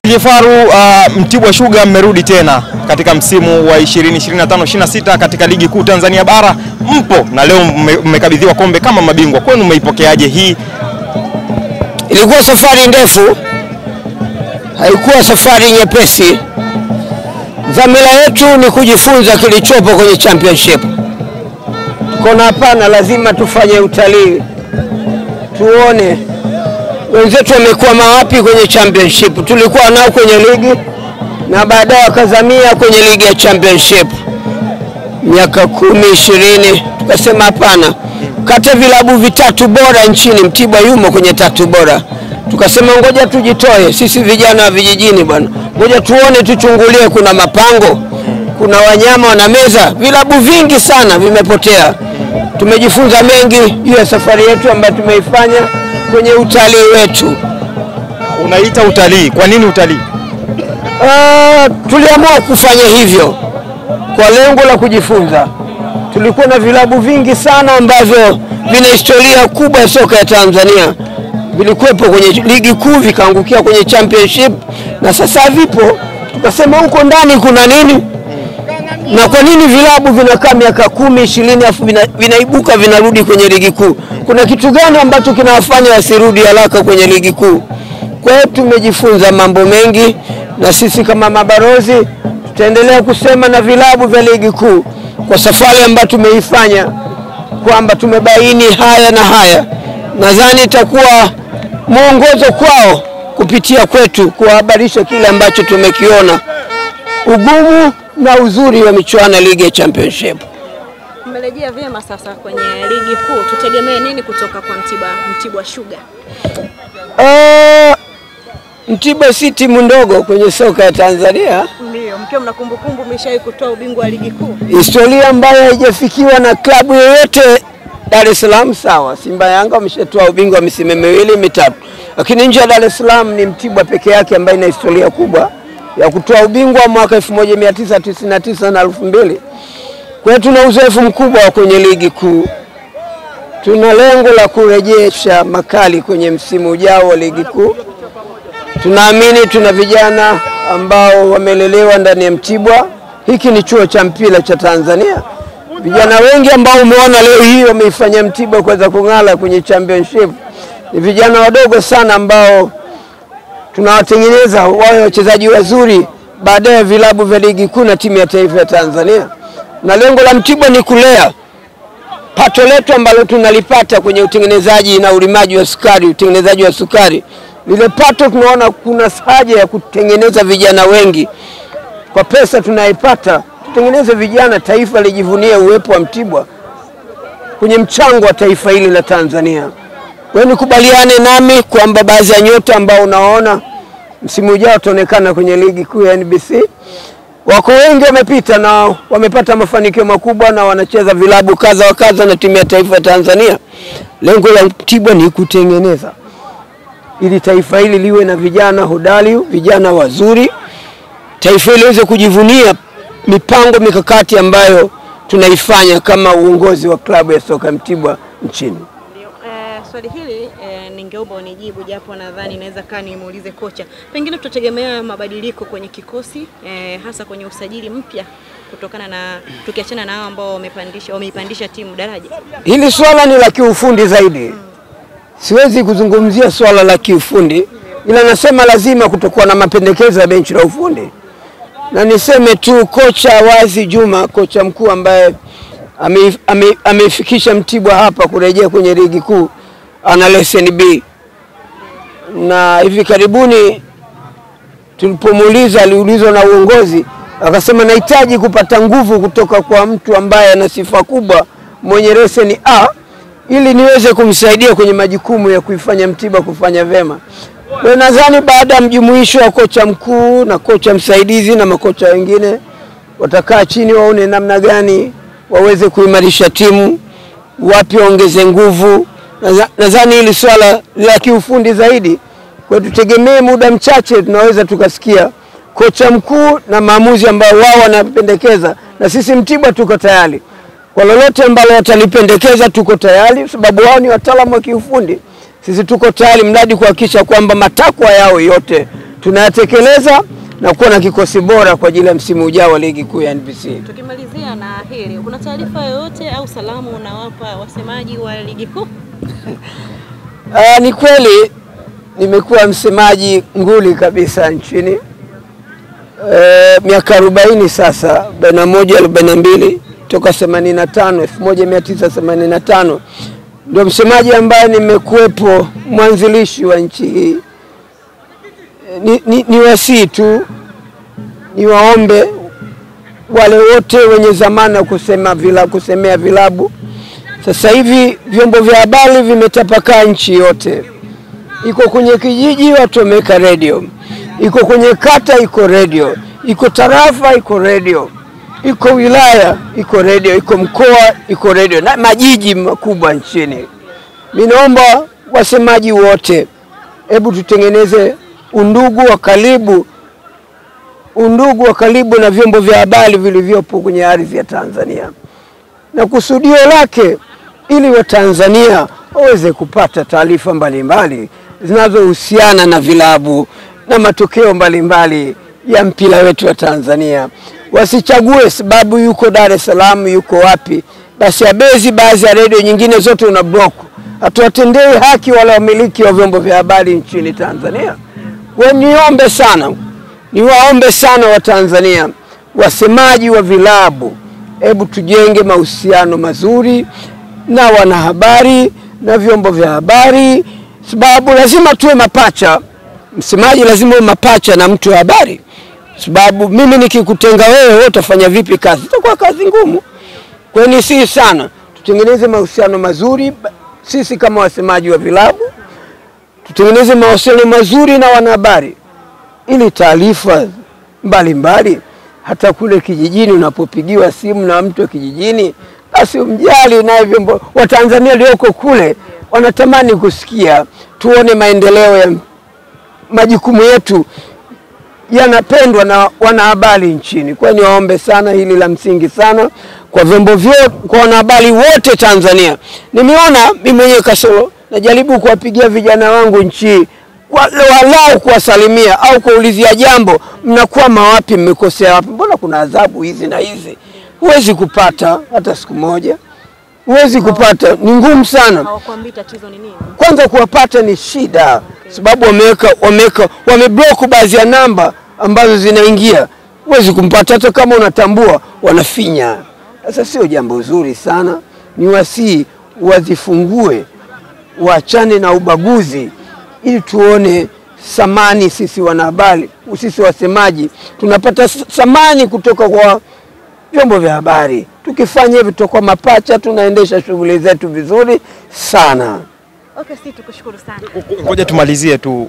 Kifaru, Mtibwa Sugar mmerudi tena katika msimu wa 2025-26 katika ligi kuu Tanzania bara. Mpo na leo mmekabidhiwa kombe kama mabingwa. Kwenu mmeipokeaje hii? Ilikuwa safari ndefu, haikuwa safari nyepesi. Dhamira yetu ni kujifunza kilichopo kwenye championship. Tukona hapana, lazima tufanye utalii, tuone wenzetu wamekuwa mawapi kwenye championship. Tulikuwa nao kwenye ligi na baadaye wakazamia kwenye ligi ya championship miaka 10-20. Tukasema hapana, kati ya vilabu vitatu bora nchini Mtibwa yumo kwenye tatu bora. Tukasema ngoja tujitoe sisi vijana wa vijijini bwana, ngoja tuone, tuchungulie, kuna mapango, kuna wanyama wanameza. Vilabu vingi sana vimepotea. Tumejifunza mengi juu ya safari yetu ambayo tumeifanya kwenye utalii wetu. Unaita utalii, kwa nini utalii? Tuliamua kufanya hivyo kwa lengo la kujifunza. Tulikuwa na vilabu vingi sana ambavyo vina historia kubwa ya soka ya Tanzania. Vilikuwepo kwenye ligi kuu, vikaangukia kwenye championship na sasa vipo. Tukasema huko ndani kuna nini? Na kwa nini vilabu vinakaa miaka 10-20 afu vinaibuka vinarudi kwenye ligi kuu? Kuna kitu gani ambacho kinawafanya wasirudi haraka kwenye ligi kuu? Kwa hiyo tumejifunza mambo mengi, na sisi kama mabarozi tutaendelea kusema na vilabu vya ligi kuu kwa safari ambayo tumeifanya, kwamba tumebaini haya na haya. Nadhani itakuwa mwongozo kwao kupitia kwetu kuhabarisha kile ambacho tumekiona, ugumu na uzuri wa michuano ligi ya championship. Mmerejea vyema sasa kwenye ligi kuu. Tutegemee nini kutoka kwa Mtibwa Sugar? Mtibwa si timu ndogo kwenye soka ya Tanzania. Ndio, mkiwa mna kumbukumbu mmeshawahi kutoa ubingwa wa ligi kuu. Historia ambayo haijafikiwa na klabu yoyote Dar es Salaam. Sawa, Simba Yanga wameshatoa ubingwa misimu 2-3. Lakini nje ya Dar es Salaam ni Mtibwa peke yake ambaye ina historia kubwa ya kutoa ubingwa mwaka 1999 na 2000. Kwa hiyo tuna uzoefu mkubwa kwenye ligi kuu. Tuna lengo la kurejesha makali kwenye msimu ujao wa ligi kuu. Tunaamini tuna vijana ambao wamelelewa ndani ya Mtibwa. Hiki ni chuo cha mpira cha Tanzania. Vijana wengi ambao umeona leo hii wameifanya Mtibwa kuweza kung'ala kwenye championship ni vijana wadogo sana ambao tunawatengeneza wawe wachezaji wazuri baadaye vilabu vya ligi kuu na timu ya taifa ya Tanzania. Na lengo la Mtibwa ni kulea pato letu ambalo tunalipata kwenye utengenezaji na ulimaji wa sukari, utengenezaji wa sukari. Lile pato tunaona kuna haja ya kutengeneza vijana wengi. Kwa pesa tunaipata, tutengeneze vijana, taifa lijivunie uwepo wa Mtibwa kwenye mchango wa taifa hili la Tanzania. Wewe nikubaliane nami kwamba baadhi ya nyota ambao unaona msimu ujao utaonekana kwenye ligi kuu ya NBC. Wako wengi wamepita na wamepata mafanikio makubwa na wanacheza vilabu kadha wa kadha na timu ya taifa ya Tanzania. Lengo la Mtibwa ni kutengeneza ili taifa hili liwe na vijana hodari, vijana wazuri. Taifa hili liweze kujivunia mipango mikakati ambayo tunaifanya kama uongozi wa klabu ya soka Mtibwa nchini. Swali hili ningeomba unijibu, japo nadhani inaweza kaa nimuulize kocha. Pengine tutategemea mabadiliko kwenye kikosi, hasa kwenye usajili mpya kutokana na tukiachana na hao ambao wameipandisha timu daraja. Hili swala ni la kiufundi zaidi. Siwezi kuzungumzia swala la kiufundi, ila nasema lazima kutokuwa na mapendekezo ya benchi la ufundi. Na niseme tu kocha Wazi Juma, kocha mkuu ambaye amefikisha Mtibwa hapa kurejea kwenye ligi kuu, ana leseni B. Na hivi karibuni tulipomuuliza, aliulizwa na uongozi, akasema nahitaji kupata nguvu kutoka kwa mtu ambaye ana sifa kubwa mwenye leseni A ili niweze kumsaidia kwenye majukumu ya kuifanya Mtibwa kufanya vema. Na nadhani baada ya mjumuisho wa kocha mkuu na kocha msaidizi na makocha wengine watakaa chini waone namna gani waweze kuimarisha timu, wapi waongeze nguvu. Nadhani hili swala la kiufundi zaidi. Kwa tutegemee muda mchache tunaweza tukasikia kocha mkuu na maamuzi ambao wao wanapendekeza, na sisi Mtibwa tuko tayari. Kwa lolote ambalo watalipendekeza tuko tayari, sababu wao ni wataalamu wa kiufundi. Sisi tuko tayari mradi kuhakikisha kwamba matakwa yao yote tunayatekeleza na kuwa na kikosi bora kwa ajili ya msimu ujao wa ligi kuu ya NBC. Tukimalizia na hili, kuna taarifa yoyote au salamu unawapa wasemaji wa ligi kuu? Ni kweli nimekuwa msemaji nguli kabisa nchini. Miaka 40 sasa, 41-42 toka 1985 ndio msemaji ambaye nimekuepo, mwanzilishi wa nchi hii. Ni wasii tu, ni waombe wale wote wenye zamana kusemea vilabu. Sasa hivi vyombo vya habari vimetapakaa nchi yote. Iko kwenye kijiji watu wameweka radio, iko kwenye kata iko radio, iko tarafa iko radio, iko wilaya iko radio, iko mkoa iko radio, na majiji makubwa nchini. Mimi naomba wasemaji wote, hebu tutengeneze undugu wa karibu na vyombo vya habari vilivyopo kwenye ardhi ya Tanzania, na kusudio lake ili Watanzania waweze kupata taarifa mbalimbali zinazohusiana na vilabu na matokeo mbalimbali ya mpira wetu wa Tanzania. Wasichague sababu yuko Dar es Salaam, yuko wapi, basi abezi baadhi ya redio nyingine zote una block. Hatuwatendei haki wale wamiliki wa vyombo vya habari nchini Tanzania. Niwaombe sana wa Tanzania, wasemaji wa vilabu, hebu tujenge mahusiano mazuri na wanahabari na vyombo vya habari, sababu lazima tuwe mapacha. Msemaji lazima uwe mapacha na mtu wa habari, sababu mimi nikikutenga wewe utafanya vipi kazi? Itakuwa kazi ngumu. Kwa hiyo si sana, tutengeneze mahusiano mazuri sisi kama wasemaji wa vilabu, tutengeneze mahusiano mazuri na wanahabari, ili taarifa mbalimbali hata kule kijijini unapopigiwa simu na mtu kijijini, basi umjali. Na vyombo wa Tanzania walioko kule wanatamani kusikia, tuone maendeleo ya majukumu yetu yanapendwa na wanahabari nchini. Kwa hiyo niwaombe sana, hili la msingi sana kwa vyombo vyote, kwa wanahabari wote Tanzania. Nimeona mimi mwenyewe kasoro najaribu kuwapigia vijana wangu nchi, walau kuwasalimia au kuulizia jambo, mnakuwa mawapi, mmekosea wapi, mbona kuna adhabu hizi na hizi. Huwezi kupata hata siku moja, huwezi kupata, ni ngumu sana. Hawakuambii tatizo ni nini? Kwanza kuwapata ni shida, sababu wameblock baadhi ya namba ambazo zinaingia. Huwezi kumpata hata kama unatambua, wanafinya. Sasa sio jambo zuri sana. Ni wasii wazifungue, waachane na ubaguzi, ili tuone samani sisi wanahabari, sisi wasemaji tunapata samani kutoka kwa vyombo vya habari. Tukifanya hivyo tutakuwa mapacha, tunaendesha shughuli zetu vizuri sana. Okay, sisi tukushukuru sana. Ngoja tumalizie tu.